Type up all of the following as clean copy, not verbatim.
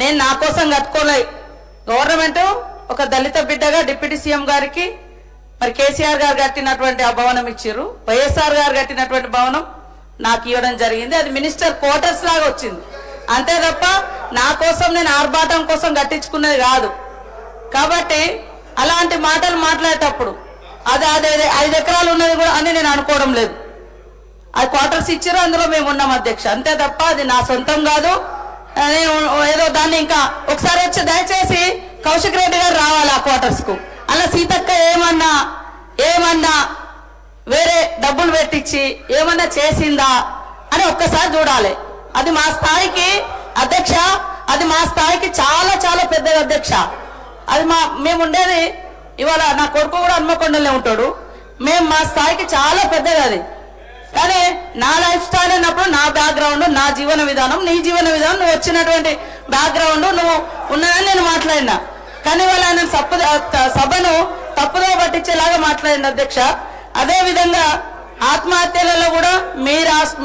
నేను నా కోసం కట్టుకోలే. గవర్నమెంట్ ఒక దళిత బిడ్డగా డిప్యూటీ సీఎం గారికి మరి కేసీఆర్ గారు కట్టినటువంటి ఆ భవనం ఇచ్చారు. వైఎస్ఆర్ గారు కట్టినటువంటి భవనం నాకు ఇవ్వడం జరిగింది. అది మినిస్టర్ క్వార్టర్స్ లాగా వచ్చింది అంతే తప్ప నా కోసం నేను ఆర్భాటం కోసం కట్టించుకున్నది కాదు. కాబట్టి అలాంటి మాటలు మాట్లాడేటప్పుడు అది అదే 5 ఎకరాలు ఉన్నది కూడా అని నేను అనుకోవడం లేదు. అది క్వార్టర్స్ ఇచ్చారు, అందులో మేము ఉన్నాం అధ్యక్ష, అంతే తప్ప అది నా సొంతం కాదు. నేను ఏదో దాన్ని ఇంకా ఒకసారి వచ్చి దయచేసి కౌశిక్ రెడ్డి గారు రావాలి ఆ క్వార్టర్స్ కు. అలా సీతక్క ఏమన్నా వేరే డబ్బులు పెట్టించి ఏమన్నా చేసిందా అని ఒక్కసారి చూడాలి. అది మా స్థాయికి అధ్యక్ష, అది మా స్థాయికి చాలా చాలా పెద్దది అధ్యక్ష. అది మేము ఉండేది ఇవాళ నా కొడుకు కూడా హన్మకొండలే ఉంటాడు. మా స్థాయికి చాలా పెద్దది అది. కానీ నా లైఫ్ స్టైల్ అన్నప్పుడు నా బ్యాక్గ్రౌండ్, నా జీవన విధానం, నీ జీవన విధానం, నువ్వు వచ్చినటువంటి బ్యాక్గ్రౌండ్ నువ్వు ఉన్నదని నేను మాట్లాడినా. కానీ వాళ్ళ ఆయన సభను తప్పుదో పట్టించేలాగా మాట్లాడింది అధ్యక్ష. అదే విధంగా ఆత్మహత్యలలో కూడా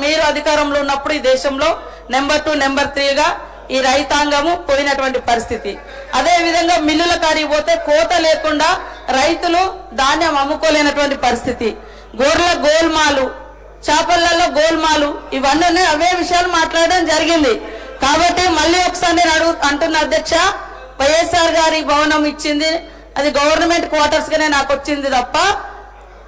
మీరు అధికారంలో ఉన్నప్పుడు ఈ దేశంలో నెంబర్ 2 నెంబర్ 3గా ఈ రైతాంగము పోయినటువంటి పరిస్థితి. అదే విధంగా మిల్లుల కాడికి పోతే కోత లేకుండా రైతులు ధాన్యం అమ్ముకోలేనటువంటి పరిస్థితి. గొర్రెల గోల్మాలు, చేపలలో గోల్మాలు, ఇవన్నీ అవే విషయాలు మాట్లాడడం జరిగింది. కాబట్టి మళ్ళీ ఒకసారి నేను అంటున్న అధ్యక్ష, వైఎస్ఆర్ గారి భవనం ఇచ్చింది అది గవర్నమెంట్ క్వార్టర్స్ గానే నాకు వచ్చింది తప్ప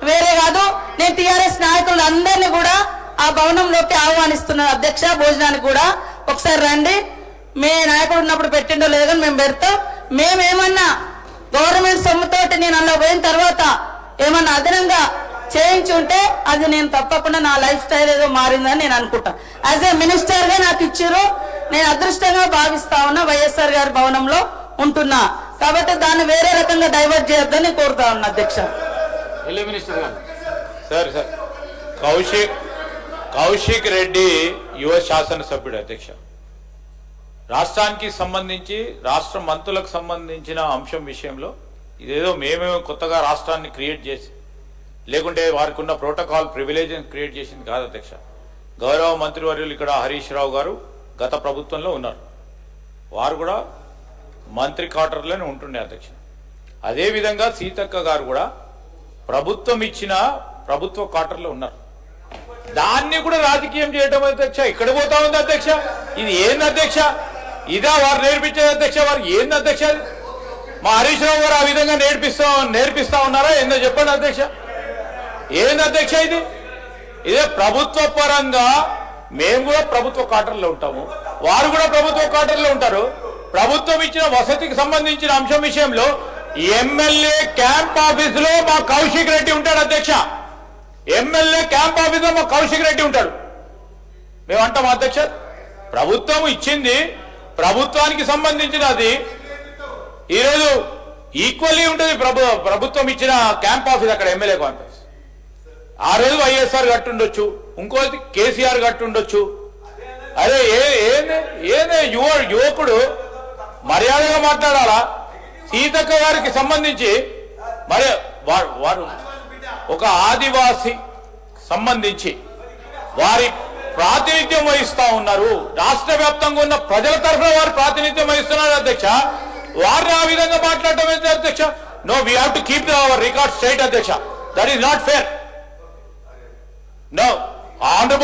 వేరే కాదు. నేను టీఆర్ఎస్ నాయకులు అందరినీ కూడా ఆ భవనంలోకి ఆహ్వానిస్తున్నాను అధ్యక్ష. భోజనానికి కూడా ఒకసారి రండి. మీ నాయకుడు ఉన్నప్పుడు పెట్టిండో లేదో కానీ మేము పెడతాం. మేమేమన్నా గవర్నమెంట్ సొమ్ముతోటి నేను అందులో పోయిన తర్వాత ఏమన్నా అదనంగా చేయించి ఉంటే అది నేను తప్పకుండా నా లైఫ్ స్టైల్ ఏదో మారిందని నేను అనుకుంటా. యాజ్ ఏ మినిస్టర్ గా నాకు ఇచ్చారు, నేను అదృష్టంగా భావిస్తా ఉన్నా. వైఎస్ఆర్ గారి భవనంలో ఉంటున్నా కాబట్టి దాన్ని వేరే రకంగా డైవర్ట్ చేయొద్దని కోరుతా ఉన్నా అధ్యక్ష. కౌశిక్ రెడ్డి యువ శాసనసభ్యుడు అధ్యక్ష. రాష్ట్రానికి సంబంధించి రాష్ట్ర మంత్రులకు సంబంధించిన అంశం విషయంలో ఇదేదో మేమేమో కొత్తగా రాష్ట్రాన్ని క్రియేట్ చేసి లేకుంటే వారికి ఉన్న ప్రోటోకాల్ ప్రివిలేజ్ క్రియేట్ చేసింది కాదు అధ్యక్ష. గౌరవ మంత్రివర్యులు ఇక్కడ హరీష్ రావు గారు గత ప్రభుత్వంలో ఉన్నారు, వారు కూడా మంత్రి క్వార్టర్లోనే ఉంటుండే అధ్యక్ష. అదేవిధంగా సీతక్క గారు కూడా ప్రభుత్వం ఇచ్చిన ప్రభుత్వ క్వార్టర్లో ఉన్నారు. దాన్ని కూడా రాజకీయం చేయడం అధ్యక్ష ఇక్కడ పోతా ఉంది అధ్యక్ష. ఇది ఏంది అధ్యక్ష? ఇదా వారు నేర్పించేది అధ్యక్ష? వారు ఏంది అధ్యక్ష? మా హరీష్ రావు గారు ఆ విధంగా నేర్పిస్తా ఉన్నారా ఏందో చెప్పండి అధ్యక్ష. ఏంది అధ్యక్ష ఇది? ఇదే ప్రభుత్వ పరంగా మేము కూడా ప్రభుత్వ క్వార్టర్లో ఉంటాము, వారు కూడా ప్రభుత్వ క్వార్టర్లో ఉంటారు. ప్రభుత్వం ఇచ్చిన వసతికి సంబంధించిన అంశం విషయంలో ఎమ్మెల్యే క్యాంప్ ఆఫీస్ లో మా కౌశిక్ రెడ్డి ఉంటాడు అధ్యక్ష. ఎమ్మెల్యే క్యాంప్ ఆఫీస్ లో మా కౌశిక్ రెడ్డి ఉంటాడు. మేము అంటాం అధ్యక్ష, ప్రభుత్వం ఇచ్చింది ప్రభుత్వానికి సంబంధించిన అది ఈరోజు ఈక్వల్లీ ఉంటుంది. ప్రభుత్వం ఇచ్చిన క్యాంప్ ఆఫీస్ అక్కడ ఎమ్మెల్యే క్యాంప్ ఆఫీస్. ఆ రోజు వైఎస్ఆర్ కట్టుండొచ్చు, ఇంకోటి కేసీఆర్ కట్టుండొచ్చు. అరే ఏదే యువకుడు మర్యాదగా మాట్లాడాలా? సీతక్క గారికి సంబంధించి మరి వారు ఒక ఆదివాసి సంబంధించి వారి ప్రాతినిధ్యం వహిస్తా ఉన్నారు. రాష్ట్ర వ్యాప్తంగా ఉన్న ప్రజల తరఫున వారు ప్రాతినిధ్యం వహిస్తున్నారు అధ్యక్ష. వారిని ఆ విధంగా మాట్లాడటం ఏంటి అధ్యక్ష? No, we have to keep our record straight అధ్యక్ష. That is not fair. No, honourable